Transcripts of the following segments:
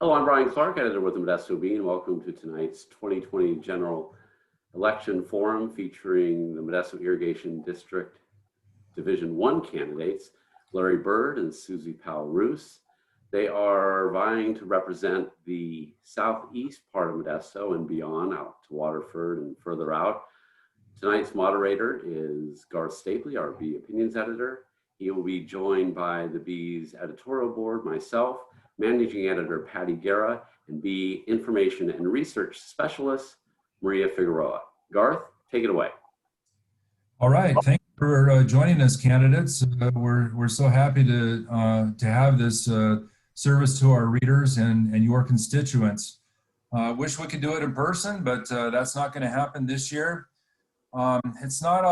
Hello, I'm Brian Clark, editor with the Modesto Bee, and welcome to tonight's 2020 General Election Forum featuring the Modesto Irrigation District Division 1 candidates, Larry Byrd and Suzy Powell Roos. They are vying to represent the southeast part of Modesto and beyond, out to Waterford and further out. Tonight's moderator is Garth Stapley, our Bee Opinions editor. He will be joined by the Bee's editorial board, myself, Managing Editor Patty Guerra, and Bee Information and Research Specialist Maria Figueroa. Garth, take it away. All right, thank you for joining us, candidates. We're so happy to have this service to our readers and your constituents. Wish we could do it in person, but that's not going to happen this year. It's not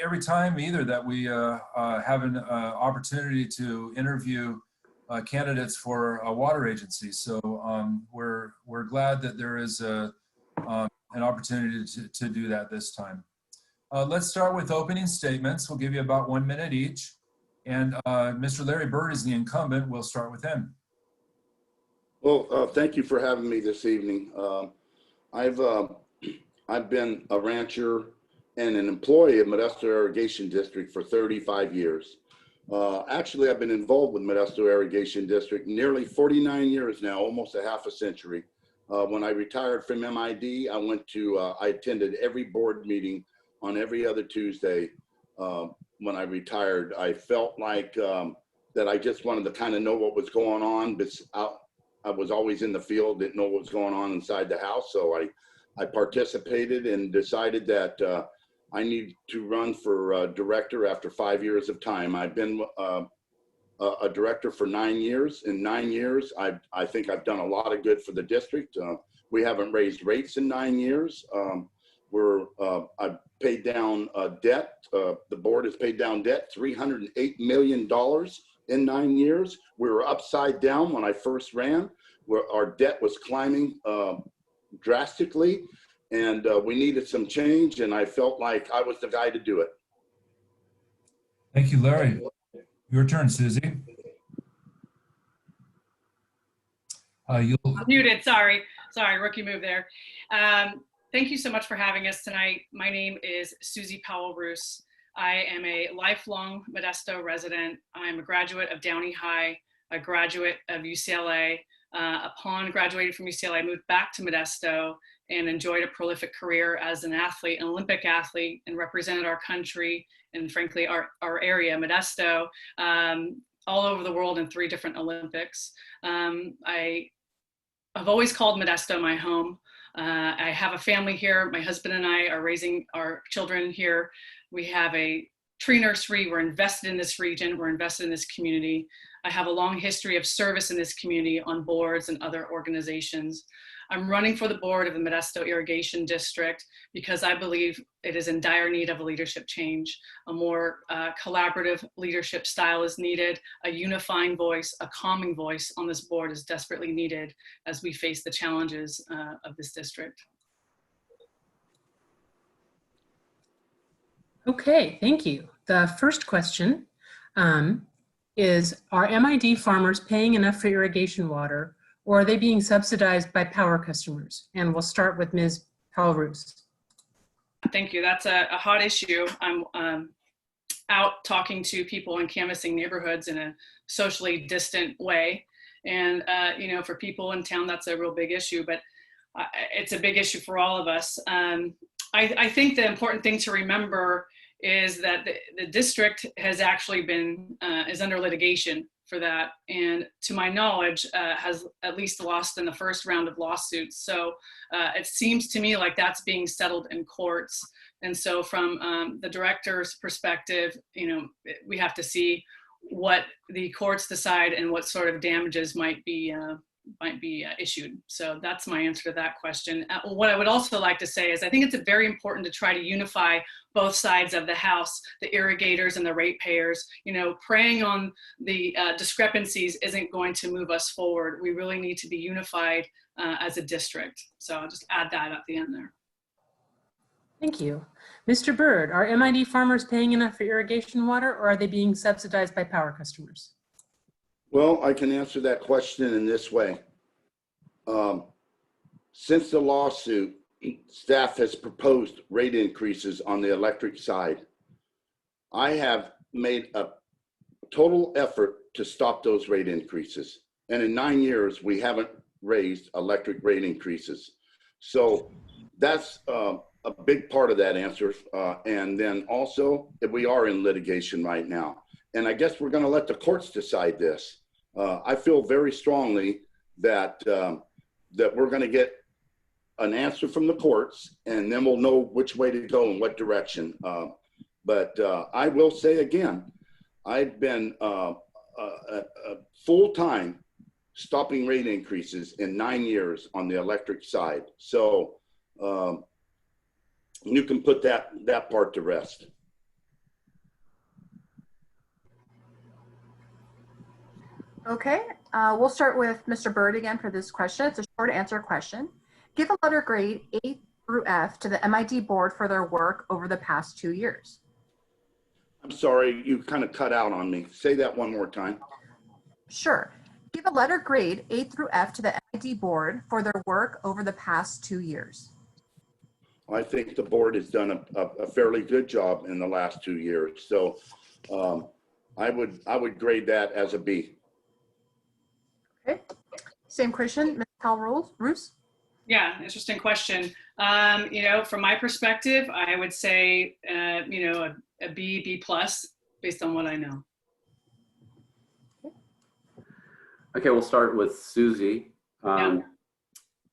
every time either that we have an opportunity to interview candidates for a water agency. So we're glad that there is an opportunity to do that this time. Let's start with opening statements. We'll give you about 1 minute each. And Mr. Larry Byrd is the incumbent. We'll start with him. Well, thank you for having me this evening. I've been a rancher and an employee of Modesto Irrigation District for 35 years. Actually, I've been involved with Modesto Irrigation District nearly 49 years now, almost a half a century. When I retired from MID, I attended every board meeting on every other Tuesday. When I retired, I felt like that I just wanted to kind of know what was going on, but I was always in the field, didn't know what was going on inside the house. So I participated and decided that I need to run for director after 5 years of time. I've been a director for 9 years. In 9 years, I think I've done a lot of good for the district. We haven't raised rates in 9 years. I've paid down debt. The board has paid down debt, $308 million in 9 years. We were upside down when I first ran, where our debt was climbing drastically. And we needed some change, and I felt like I was the guy to do it. Thank you, Larry. Your turn, Suzy. I'm muted, sorry, rookie move there. Thank you so much for having us tonight. My name is Suzy Powell Roos. I am a lifelong Modesto resident. I'm a graduate of Downey High, a graduate of UCLA. Upon graduating from UCLA, I moved back to Modesto and enjoyed a prolific career as an athlete, an Olympic athlete, and represented our country and frankly our area, Modesto, all over the world in 3 different Olympics. I've always called Modesto my home. I have a family here. My husband and I are raising our children here. We have a tree nursery. We're invested in this region. We're invested in this community. I have a long history of service in this community on boards and other organizations. I'm running for the board of the Modesto Irrigation District because I believe it is in dire need of a leadership change. A more collaborative leadership style is needed. A unifying voice, a calming voice on this board is desperately needed as we face the challenges of this district. Okay, thank you. The first question is, are MID farmers paying enough for irrigation water, or are they being subsidized by power customers? And we'll start with Ms. Powell-Roos. Thank you. That's a hot issue. I'm out talking to people and canvassing neighborhoods in a socially distant way. And, you know, for people in town, that's a real big issue, but it's a big issue for all of us. I think the important thing to remember is that the district has actually been, is under litigation for that. And to my knowledge, has at least lost in the first round of lawsuits. So it seems to me like that's being settled in courts. And so from the director's perspective, you know, we have to see what the courts decide and what sort of damages might be issued. So that's my answer to that question. What I would also like to say is I think it's very important to try to unify both sides of the house, the irrigators and the ratepayers. You know, preying on the discrepancies isn't going to move us forward. We really need to be unified as a district. So I'll just add that at the end there. Thank you. Mr. Byrd, are MID farmers paying enough for irrigation water, or are they being subsidized by power customers? Well, I can answer that question in this way. Since the lawsuit, staff has proposed rate increases on the electric side. I have made a total effort to stop those rate increases. And in 9 years, we haven't raised electric rate increases. So that's a big part of that answer. And then also, we are in litigation right now. And I guess we're going to let the courts decide this. I feel very strongly that, that we're going to get an answer from the courts, and then we'll know which way to go and what direction. But I will say again, I've been full-time stopping rate increases in 9 years on the electric side. So you can put that part to rest. Okay, we'll start with Mr. Byrd again for this question. It's a short answer question. Give a letter grade A through F to the MID board for their work over the past 2 years. I'm sorry, you kind of cut out on me. Say that one more time. Sure. Give a letter grade A through F to the MID board for their work over the past 2 years. I think the board has done a fairly good job in the last 2 years. So I would grade that as a B. Okay. Same question, Ms. Powell, Roos? Yeah, interesting question. You know, from my perspective, I would say, you know, a B, B plus, based on what I know. Okay, we'll start with Suzy. Yeah.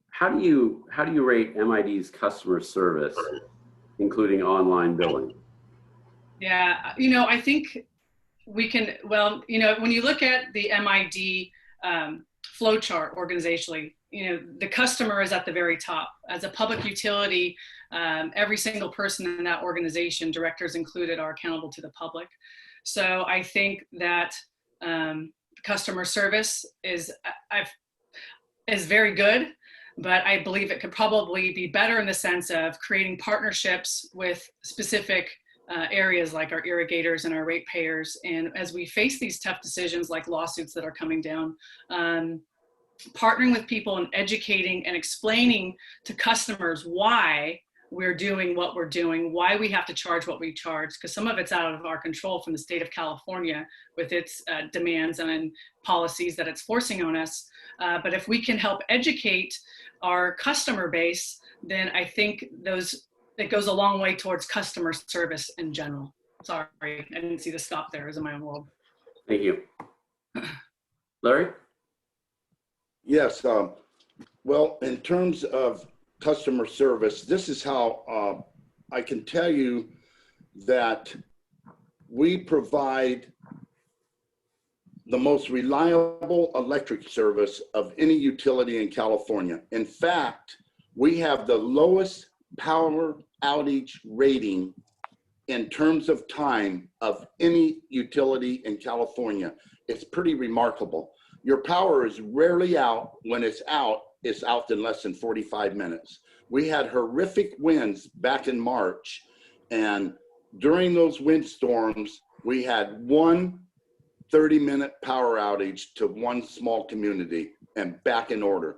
How do you rate MID's customer service, including online billing? Yeah, you know, I think we can, well, you know, when you look at the MID flow chart organizationally, you know, the customer is at the very top. As a public utility, every single person in that organization, directors included, are accountable to the public. So I think that customer service is very good, but I believe it could probably be better in the sense of creating partnerships with specific areas like our irrigators and our ratepayers. And as we face these tough decisions like lawsuits that are coming down, partnering with people and educating and explaining to customers why we're doing what we're doing, why we have to charge what we charge, because some of it's out of our control from the state of California with its demands and policies that it's forcing on us. But if we can help educate our customer base, then I think it goes a long way towards customer service in general. Sorry, I didn't see the stop there. It was in my own world. Thank you. Larry? Yes, well, in terms of customer service, this is how I can tell you that we provide the most reliable electric service of any utility in California. In fact, we have the lowest power outage rating in terms of time of any utility in California. It's pretty remarkable. Your power is rarely out. When it's out in less than 45 minutes. We had horrific winds back in March, and during those windstorms, we had one 30-minute power outage to one small community and back in order.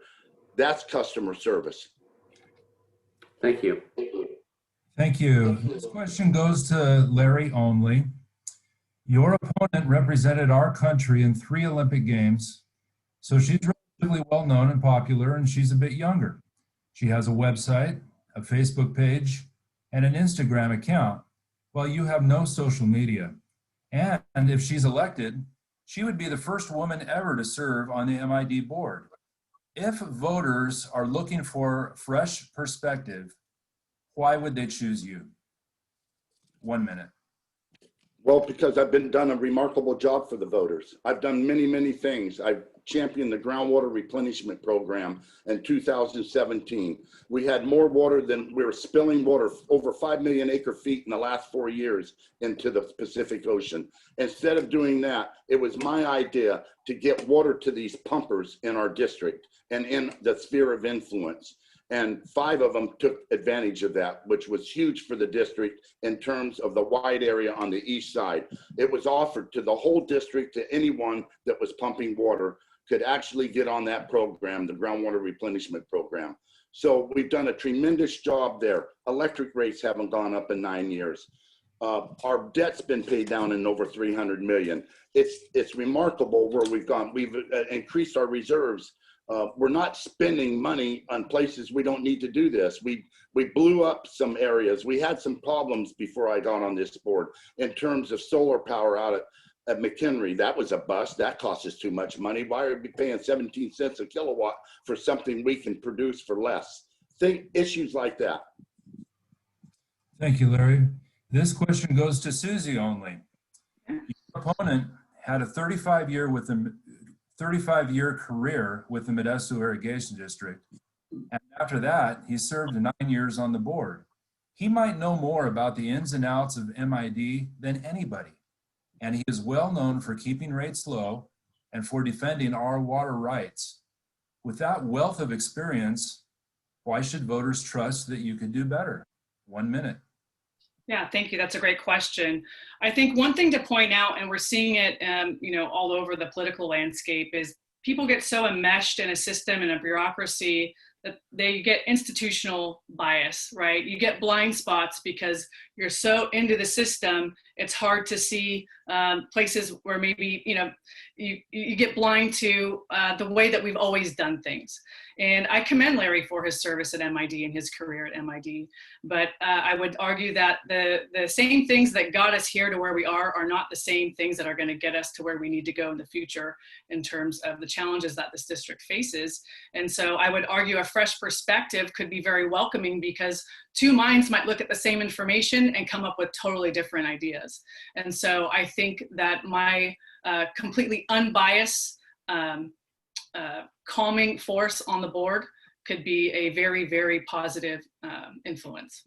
That's customer service. Thank you. Thank you. This question goes to Larry only. Your opponent represented our country in 3 Olympic Games, so she's relatively well known and popular, and she's a bit younger. She has a website, a Facebook page, and an Instagram account, while you have no social media. And if she's elected, she would be the first woman ever to serve on the MID board. If voters are looking for fresh perspective, why would they choose you? 1 minute. Well, because I've done a remarkable job for the voters. I've done many, many things. I've championed the groundwater replenishment program in 2017. We had more water than we were spilling water, over 5 million acre feet in the last 4 years into the Pacific Ocean. Instead of doing that, it was my idea to get water to these pumpers in our district and in the sphere of influence. And 5 of them took advantage of that, which was huge for the district in terms of the wide area on the east side. It was offered to the whole district, to anyone that was pumping water. could actually get on that program, the groundwater replenishment program. So we've done a tremendous job there. Electric rates haven't gone up in 9 years. Our debt's been paid down in over 300 million. It's remarkable where we've gone. We've increased our reserves. We're not spending money on places we don't need to do this. We blew up some areas. We had some problems before I got on this board in terms of solar power out at McHenry. That was a bust. That cost us too much money. Why are we paying 17 cents a kilowatt for something we can produce for less? Think issues like that. Thank you, Larry. This question goes to Suzy only. Your opponent had a 35-year career with the Modesto Irrigation District. And after that, he served 9 years on the board. He might know more about the ins and outs of MID than anybody. And he is well known for keeping rates low and for defending our water rights. With that wealth of experience, why should voters trust that you could do better? 1 minute. Yeah, thank you. That's a great question. I think one thing to point out, and we're seeing it, all over the political landscape, is people get so enmeshed in a system and a bureaucracy that they get institutional bias, right? You get blind spots because you're so into the system. It's hard to see places where maybe, you get blind to the way that we've always done things. And I commend Larry for his service at MID and his career at MID. But I would argue that the same things that got us here to where we are not the same things that are going to get us to where we need to go in the future in terms of the challenges that this district faces. And so I would argue a fresh perspective could be very welcoming, because two minds might look at the same information and come up with totally different ideas. And so I think that my completely unbiased, calming force on the board could be a very, very positive influence.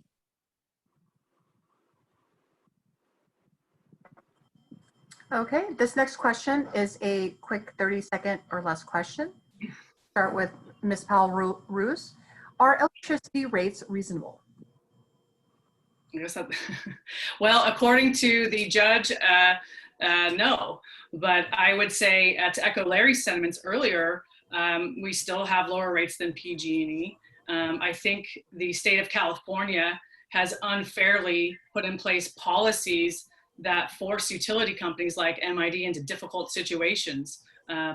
Okay, this next question is a quick 30-second or less question. Start with Ms. Powell Roos. Are electricity rates reasonable? Well, according to the judge, no. But I would say, to echo Larry's sentiments earlier, we still have lower rates than PG&E. I think the state of California has unfairly put in place policies that force utility companies like MID into difficult situations.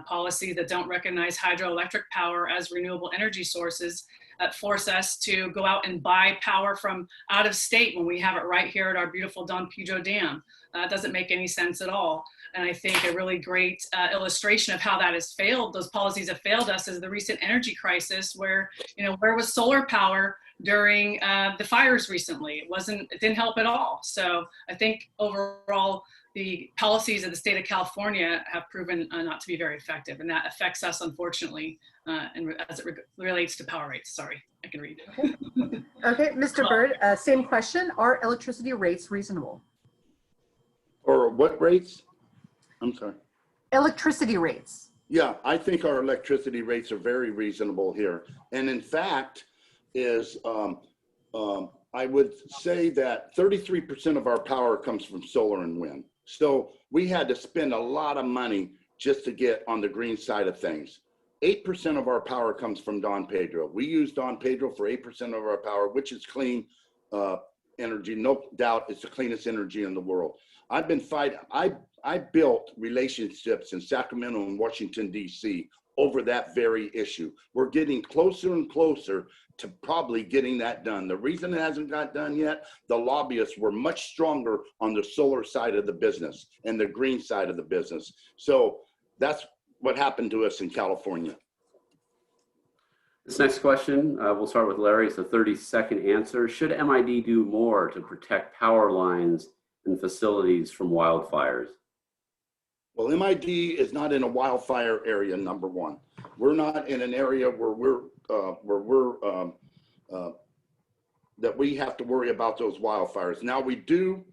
Policies that don't recognize hydroelectric power as renewable energy sources, that force us to go out and buy power from out of state when we have it right here at our beautiful Don Pedro Dam. It doesn't make any sense at all. And I think a really great illustration of how that has failed, those policies have failed us, is the recent energy crisis where, where was solar power during the fires recently? It didn't help at all. So I think overall, the policies of the state of California have proven not to be very effective, and that affects us, unfortunately, and as it relates to power rates. Sorry, I can read. Okay, Mr. Byrd, same question. Are electricity rates reasonable? Or what rates? I'm sorry. Electricity rates. Yeah, I think our electricity rates are very reasonable here. And in fact, I would say that 33% of our power comes from solar and wind. So we had to spend a lot of money just to get on the green side of things. 8% of our power comes from Don Pedro. We use Don Pedro for 8% of our power, which is clean energy. No doubt it's the cleanest energy in the world. I've been fighting. I built relationships in Sacramento and Washington, D.C. over that very issue. We're getting closer and closer to probably getting that done. The reason it hasn't got done yet, the lobbyists were much stronger on the solar side of the business and the green side of the business. So that's what happened to us in California. This next question, we'll start with Larry. It's a 30-second answer. Should MID do more to protect power lines and facilities from wildfires? Well, MID is not in a wildfire area, number one. We're not in an area where that we have to worry about those wildfires. Now we do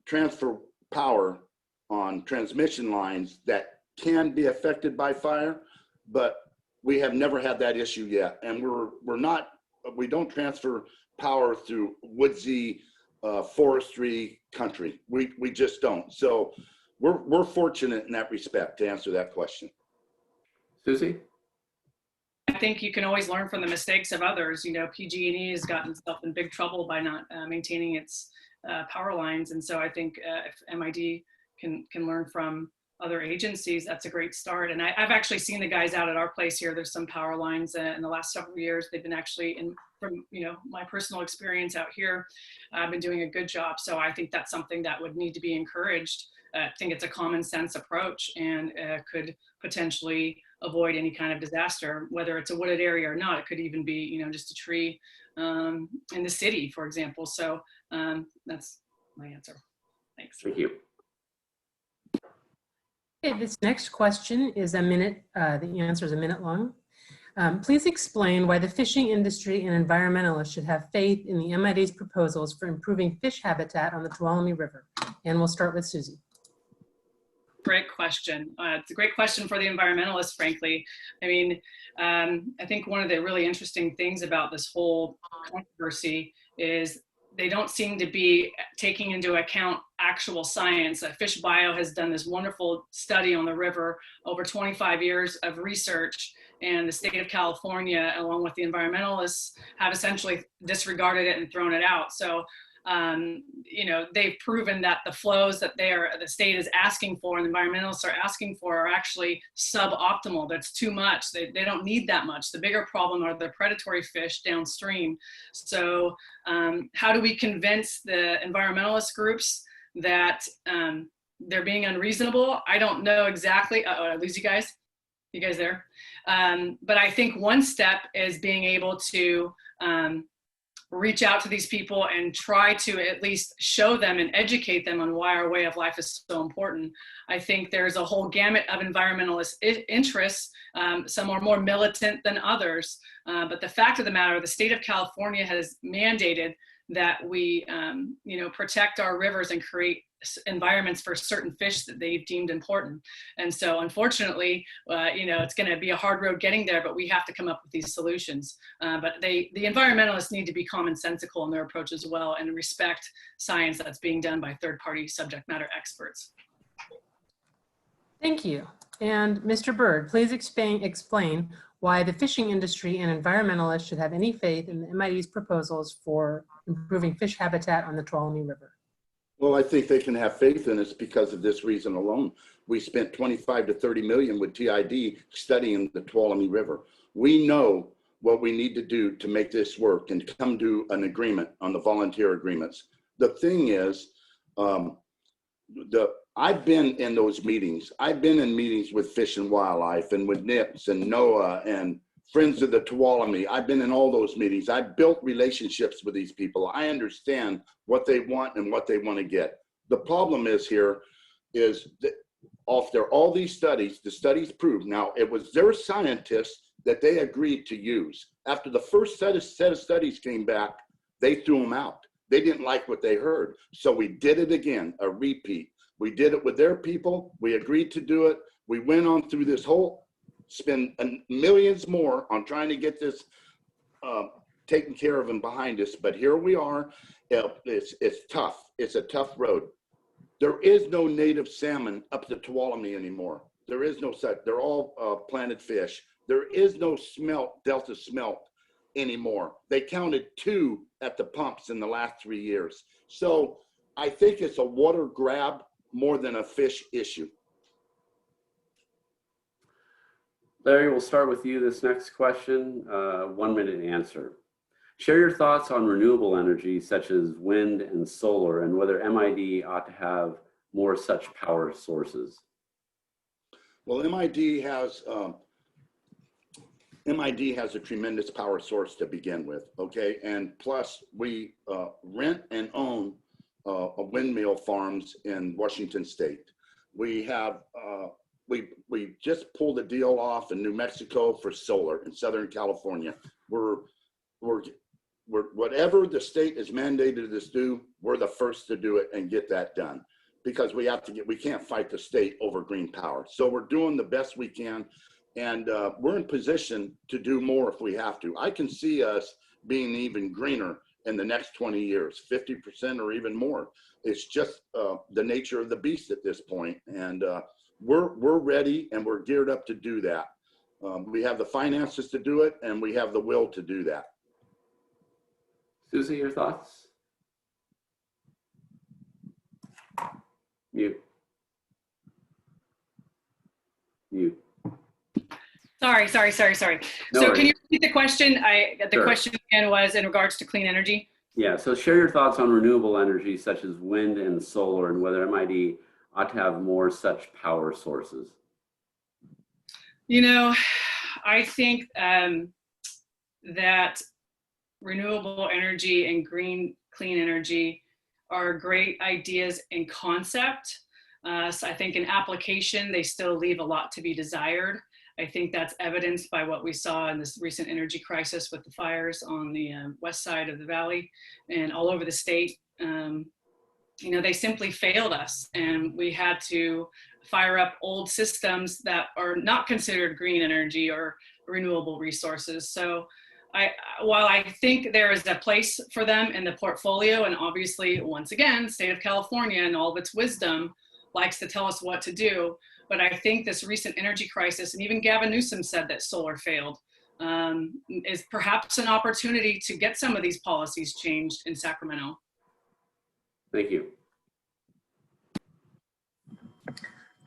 transfer power on transmission lines that can be affected by fire, but we have never had that issue yet. And we don't transfer power through woodsy forestry country. We just don't. So we're fortunate in that respect to answer that question. Suzy? I think you can always learn from the mistakes of others. You know, PG&E has gotten itself in big trouble by not maintaining its power lines. And so I think if MID can learn from other agencies, that's a great start. And I've actually seen the guys out at our place here. There's some power lines in the last several years. They've been actually, from my personal experience out here, I've been doing a good job. So I think that's something that would need to be encouraged. I think it's a common sense approach and could potentially avoid any kind of disaster, whether it's a wooded area or not. It could even be, just a tree in the city, for example. So that's my answer. Thanks. Thank you. Okay, this next question is a minute, the answer is a minute long. Please explain why the fishing industry and environmentalists should have faith in the MID's proposals for improving fish habitat on the Tuolumne River. And we'll start with Suzy. Great question. It's a great question for the environmentalists, frankly. I mean, I think one of the really interesting things about this whole controversy is they don't seem to be taking into account actual science. Fish Bio has done this wonderful study on the river, over 25 years of research, and the state of California, along with the environmentalists, have essentially disregarded it and thrown it out. So, they've proven that the flows that the state is asking for and the environmentalists are asking for are actually suboptimal. That's too much. They don't need that much. The bigger problem are the predatory fish downstream. So how do we convince the environmentalist groups that they're being unreasonable? I don't know exactly. I lose you guys. You guys there? But I think one step is being able to reach out to these people and try to at least show them and educate them on why our way of life is so important. I think there's a whole gamut of environmentalist interests. Some are more militant than others. But the fact of the matter, the state of California has mandated that we protect our rivers and create environments for certain fish that they've deemed important. And so unfortunately, it's going to be a hard road getting there, but we have to come up with these solutions. But the environmentalists need to be commonsensical in their approach as well and respect science that's being done by third-party subject matter experts. Thank you. And Mr. Byrd, please explain why the fishing industry and environmentalists should have any faith in the MID's proposals for improving fish habitat on the Tuolumne River. Well, I think they can have faith in us because of this reason alone. We spent 25 to 30 million with TID studying the Tuolumne River. We know what we need to do to make this work and come to an agreement on the volunteer agreements. The thing is, I've been in those meetings. I've been in meetings with Fish and Wildlife and with NIPS and NOAA and Friends of the Tuolumne. I've been in all those meetings. I've built relationships with these people. I understand what they want and what they want to get. The problem is here is that after all these studies, the studies prove, now it was their scientists that they agreed to use. After the first set of studies came back, they threw them out. They didn't like what they heard. So we did it again, a repeat. We did it with their people. We agreed to do it. We went on through this whole, spend millions more on trying to get this taken care of and behind us. But here we are. It's tough. It's a tough road. There is no native salmon up the Tuolumne anymore. There is no such. They're all planted fish. There is no smelt, Delta smelt anymore. They counted 2 at the pumps in the last 3 years. So I think it's a water grab more than a fish issue. Larry, we'll start with you this next question, 1 minute answer. Share your thoughts on renewable energy such as wind and solar and whether MID ought to have more such power sources. Well, MID has a tremendous power source to begin with, okay? And plus we rent and own windmill farms in Washington State. We have, we just pulled a deal off in New Mexico for solar in Southern California. We're whatever the state is mandated us to do, we're the first to do it and get that done because we can't fight the state over green power. So we're doing the best we can and we're in position to do more if we have to. I can see us being even greener in the next 20 years, 50% or even more. It's just the nature of the beast at this point. And we're ready and we're geared up to do that. We have the finances to do it and we have the will to do that. Suzy, your thoughts? Mute. Sorry. No So worries. can you repeat the question? The Sure. question again was in regards to clean energy. Yeah, so share your thoughts on renewable energy such as wind and solar and whether MID ought to have more such power sources. You know, I think that renewable energy and clean energy are great ideas in concept. So I think in application, they still leave a lot to be desired. I think that's evidenced by what we saw in this recent energy crisis with the fires on the west side of the valley and all over the state. You know, they simply failed us and we had to fire up old systems that are not considered green energy or renewable resources. So while I think there is a place for them in the portfolio, and obviously, once again, state of California and all of its wisdom likes to tell us what to do, but I think this recent energy crisis, and even Gavin Newsom said that solar failed, is perhaps an opportunity to get some of these policies changed in Sacramento. Thank you.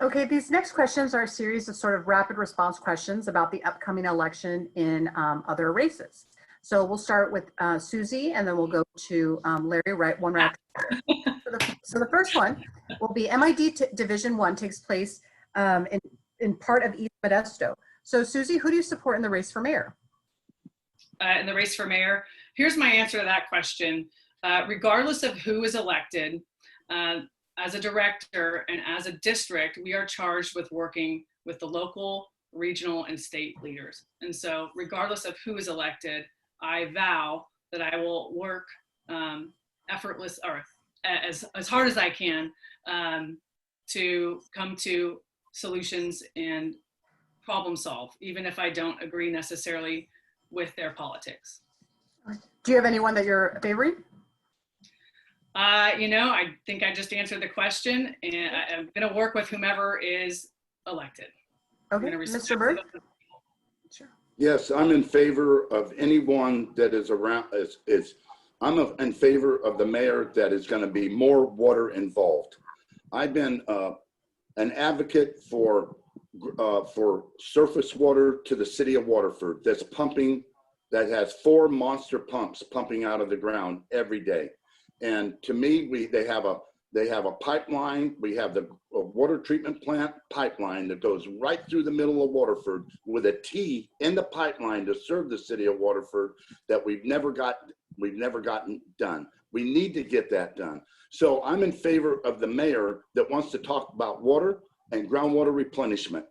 Okay, these next questions are a series of sort of rapid response questions about the upcoming election in other races. So we'll start with Suzy, and then we'll go to Larry, right after. So the first one will be MID Division 1 takes place in part of East Modesto. So Suzy, who do you support in the race for mayor? In the race for mayor, here's my answer to that question. Regardless of who is elected, as a director and as a district, we are charged with working with the local, regional, and state leaders. And so regardless of who is elected, I vow that I will work effortless or as hard as I can to come to solutions and problem solve, even if I don't agree necessarily with their politics. Do you have anyone that you're favoring? You know, I think I just answered the question, and I'm going to work with whomever is elected. Okay, Mr. Byrd? Sure. Yes, I'm in favor of anyone that is around. I'm in favor of the mayor that is going to be more water involved. I've been an advocate for surface water to the city of Waterford that's pumping, that has 4 monster pumps pumping out of the ground every day. And to me, they have a pipeline. We have the water treatment plant pipeline that goes right through the middle of Waterford with a T in the pipeline to serve the city of Waterford that we've never gotten done. We need to get that done. So I'm in favor of the mayor that wants to talk about water and groundwater replenishment.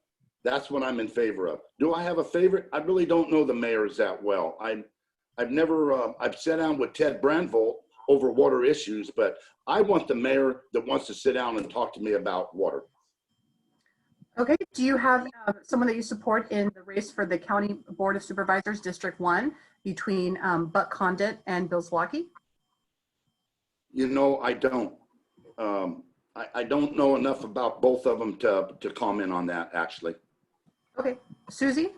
That's what I'm in favor of. Do I have a favorite? I really don't know the mayors that well. I've sat down with Ted Brandvold over water issues, but I want the mayor that wants to sit down and talk to me about water. Okay, do you have someone that you support in the race for the County Board of Supervisors, District 1, between Buck Condit and Bill Zlotke? You know, I don't. I don't know enough about both of them to comment on that, actually. Okay, Suzy?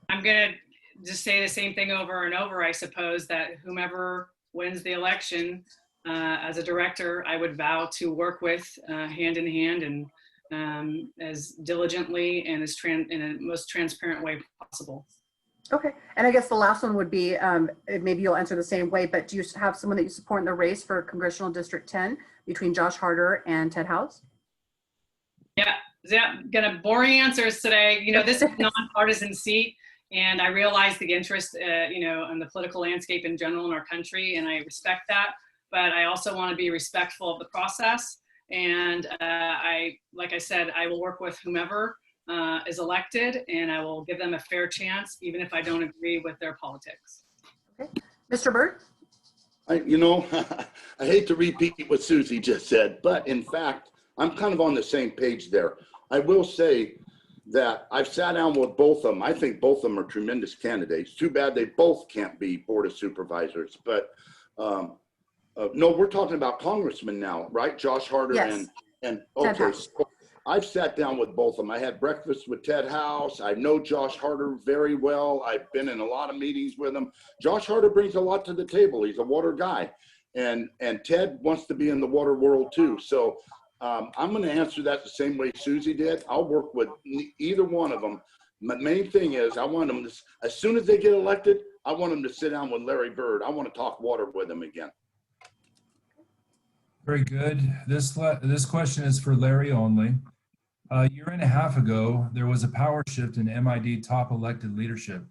I'm going to just say the same thing over and over, I suppose, that whomever wins the election, as a director, I would vow to work with hand in hand and as diligently and in a most transparent way possible. Okay, and I guess the last one would be, maybe you'll answer the same way, but do you have someone that you support in the race for Congressional District 10 between Josh Harder and Ted House? Yeah, gonna boring answers today. You know, this is a nonpartisan seat, and I realize the interest, you know, in the political landscape in general in our country, and I respect that. But I also want to be respectful of the process. And like I said, I will work with whomever is elected, and I will give them a fair chance, even if I don't agree with their politics. Okay, Mr. Byrd? You know, I hate to repeat what Suzy just said, but in fact, I'm kind of on the same page there. I will say that I've sat down with both of them. I think both of them are tremendous candidates. Too bad they both can't be Board of Supervisors. But no, we're talking about congressmen now, right? Josh Harder Yes. and Ted okay. House. So I've sat down with both of them. I had breakfast with Ted House. I know Josh Harder very well. I've been in a lot of meetings with him. Josh Harder brings a lot to the table. He's a water guy. And Ted wants to be in the water world too. So I'm going to answer that the same way Suzy did. I'll work with either one of them. My main thing is I want them to, as soon as they get elected, I want them to sit down with Larry Byrd. I want to talk water with him again. Very good. This question is for Larry only. A year and a half ago, there was a power shift in MID top elected leadership.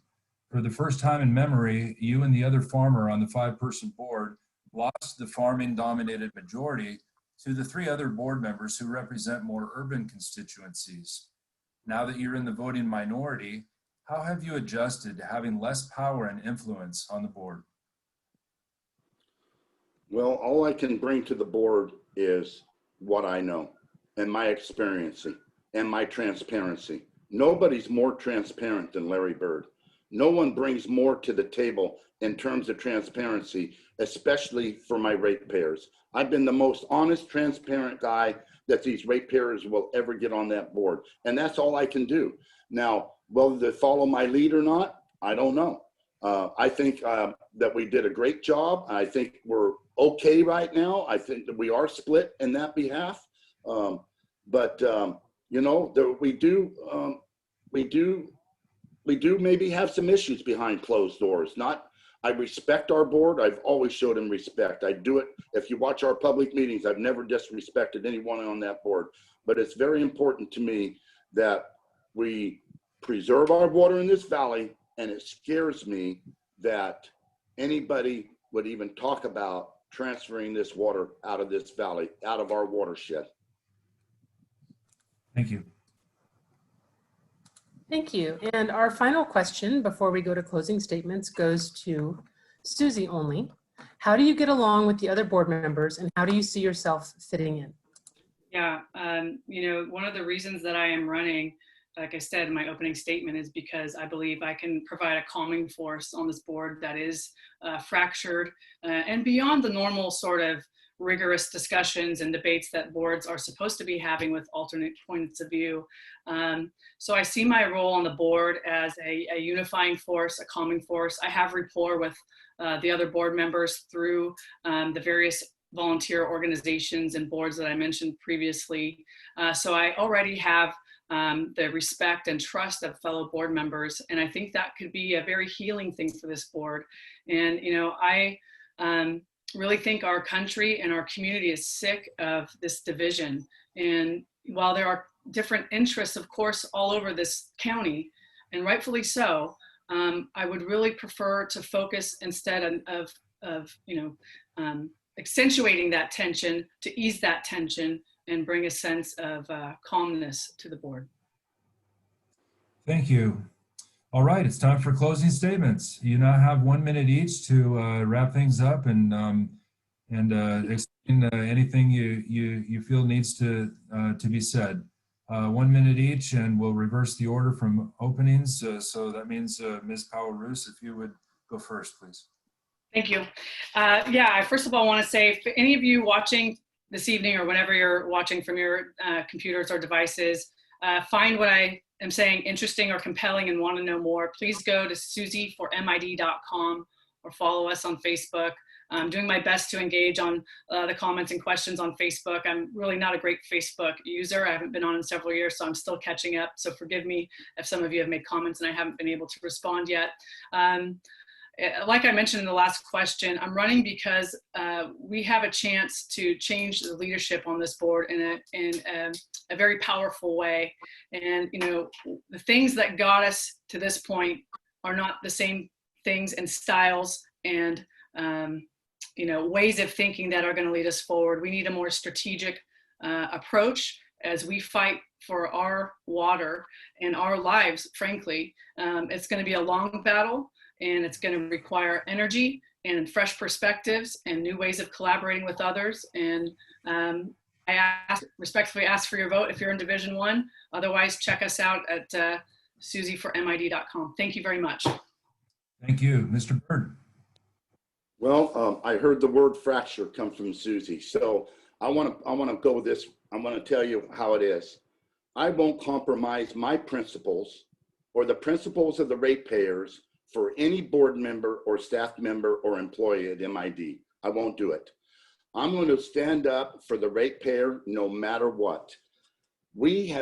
For the first time in memory, you and the other farmer on the 5-person board lost the farming-dominated majority to the 3 other board members who represent more urban constituencies. Now that you're in the voting minority, how have you adjusted to having less power and influence on the board? Well, all I can bring to the board is what I know and my experience and my transparency. Nobody's more transparent than Larry Byrd. No one brings more to the table in terms of transparency, especially for my ratepayers. I've been the most honest, transparent guy that these ratepayers will ever get on that board. And that's all I can do. Now, whether they follow my lead or not, I don't know. I think that we did a great job. I think we're okay right now. I think that we are split in that behalf. But you know, we do maybe have some issues behind closed doors. I respect our board. I've always showed them respect. I do it. If you watch our public meetings, I've never disrespected anyone on that board. But it's very important to me that we preserve our water in this valley, and it scares me that anybody would even talk about transferring this water out of this valley, out of our watershed. Thank you. Thank you. And our final question before we go to closing statements goes to Suzy only. How do you get along with the other board members, and how do you see yourself fitting in? Yeah, you know, one of the reasons that I am running, like I said in my opening statement, is because I believe I can provide a calming force on this board that is fractured and beyond the normal sort of rigorous discussions and debates that boards are supposed to be having with alternate points of view. So I see my role on the board as a unifying force, a calming force. I have rapport with the other board members through the various volunteer organizations and boards that I mentioned previously. So I already have the respect and trust of fellow board members. And I think that could be a very healing thing for this board. And, you know, I really think our country and our community is sick of this division. And while there are different interests, of course, all over this county, and rightfully so, I would really prefer to focus instead of you know, accentuating that tension, to ease that tension and bring a sense of calmness to the board. Thank you. All right, it's time for closing statements. You now have 1 minute each to wrap things up and explain anything you feel needs to be said. 1 minute each, and we'll reverse the order from openings. So that means Ms. Powell Roos, if you would go first, please. Thank you. Yeah, I first of all want to say, for any of you watching this evening or whenever you're watching from your computers or devices, find what I am saying interesting or compelling and want to know more, please go to suzyformid.com or follow us on Facebook. I'm doing my best to engage on the comments and questions on Facebook. I'm really not a great Facebook user. I haven't been on in several years, so I'm still catching up. So forgive me if some of you have made comments and I haven't been able to respond yet. Like I mentioned in the last question, I'm running because we have a chance to change the leadership on this board in a very powerful way. And, you know, the things that got us to this point are not the same things and styles and, you know, ways of thinking that are going to lead us forward. We need a more strategic approach as we fight for our water and our lives, frankly. It's going to be a long battle, and it's going to require energy and fresh perspectives and new ways of collaborating with others. And respectfully ask for your vote if you're in Division 1. Otherwise, check us out at suzyformid.com. Thank you very much. Thank you. Mr. Byrd. Well, I heard the word fracture come from Suzy. So I want to go with this. I'm going to tell you how it is. I won't compromise my principles or the principles of the ratepayers for any board member or staff member or employee at MID. I won't do it. I'm going to stand up for the ratepayer no matter what. We've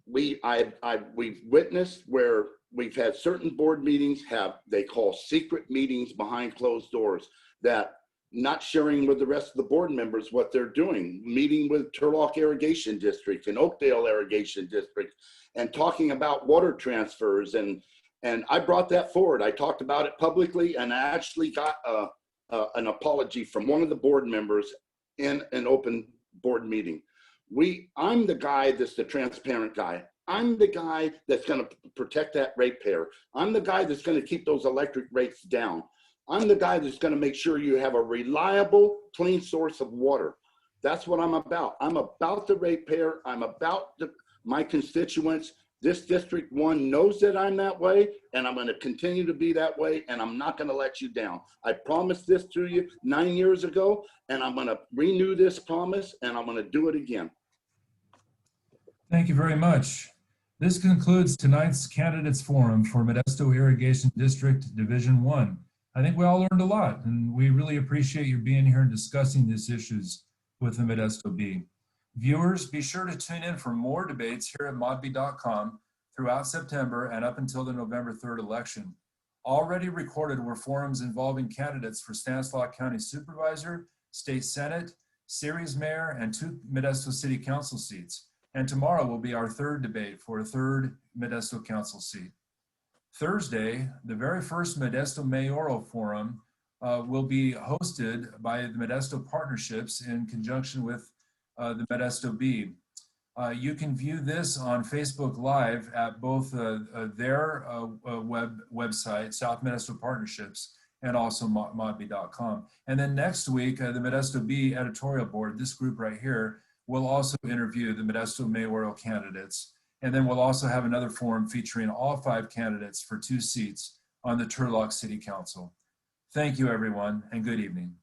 witnessed where we've had certain board meetings they call secret meetings behind closed doors, that not sharing with the rest of the board members what they're doing, meeting with Turlock Irrigation District and Oakdale Irrigation District and talking about water transfers. And I brought that forward. I talked about it publicly, and I actually got an apology from one of the board members in an open board meeting. I'm the guy that's the transparent guy. I'm the guy that's going to protect that ratepayer. I'm the guy that's going to keep those electric rates down. I'm the guy that's going to make sure you have a reliable, clean source of water. That's what I'm about. I'm about the ratepayer. I'm about my constituents. This District 1 knows that I'm that way, and I'm going to continue to be that way, and I'm not going to let you down. I promised this to you 9 years ago, and I'm going to renew this promise, and I'm going to do it again. Thank you very much. This concludes tonight's candidates forum for Modesto Irrigation District Division 1. I think we all learned a lot, and we really appreciate you being here and discussing these issues with the Modesto Bee. Viewers, be sure to tune in for more debates here at modbee.com throughout September and up until the November 3rd election. Already recorded were forums involving candidates for Stanislaus County Supervisor, State Senate, Series Mayor, and 2 Modesto City Council seats. And tomorrow will be our 3rd debate for a 3rd Modesto Council seat. Thursday, the very first Modesto Mayoral Forum will be hosted by the Modesto Partnerships in conjunction with the Modesto Bee. You can view this on Facebook Live at both their website, South Modesto Partnerships, and also modbee.com. And then next week, the Modesto Bee Editorial Board, this group right here, will also interview the Modesto mayoral candidates. And then we'll also have another forum featuring all 5 candidates for 2 seats on the Turlock City Council. Thank you, everyone, and good evening.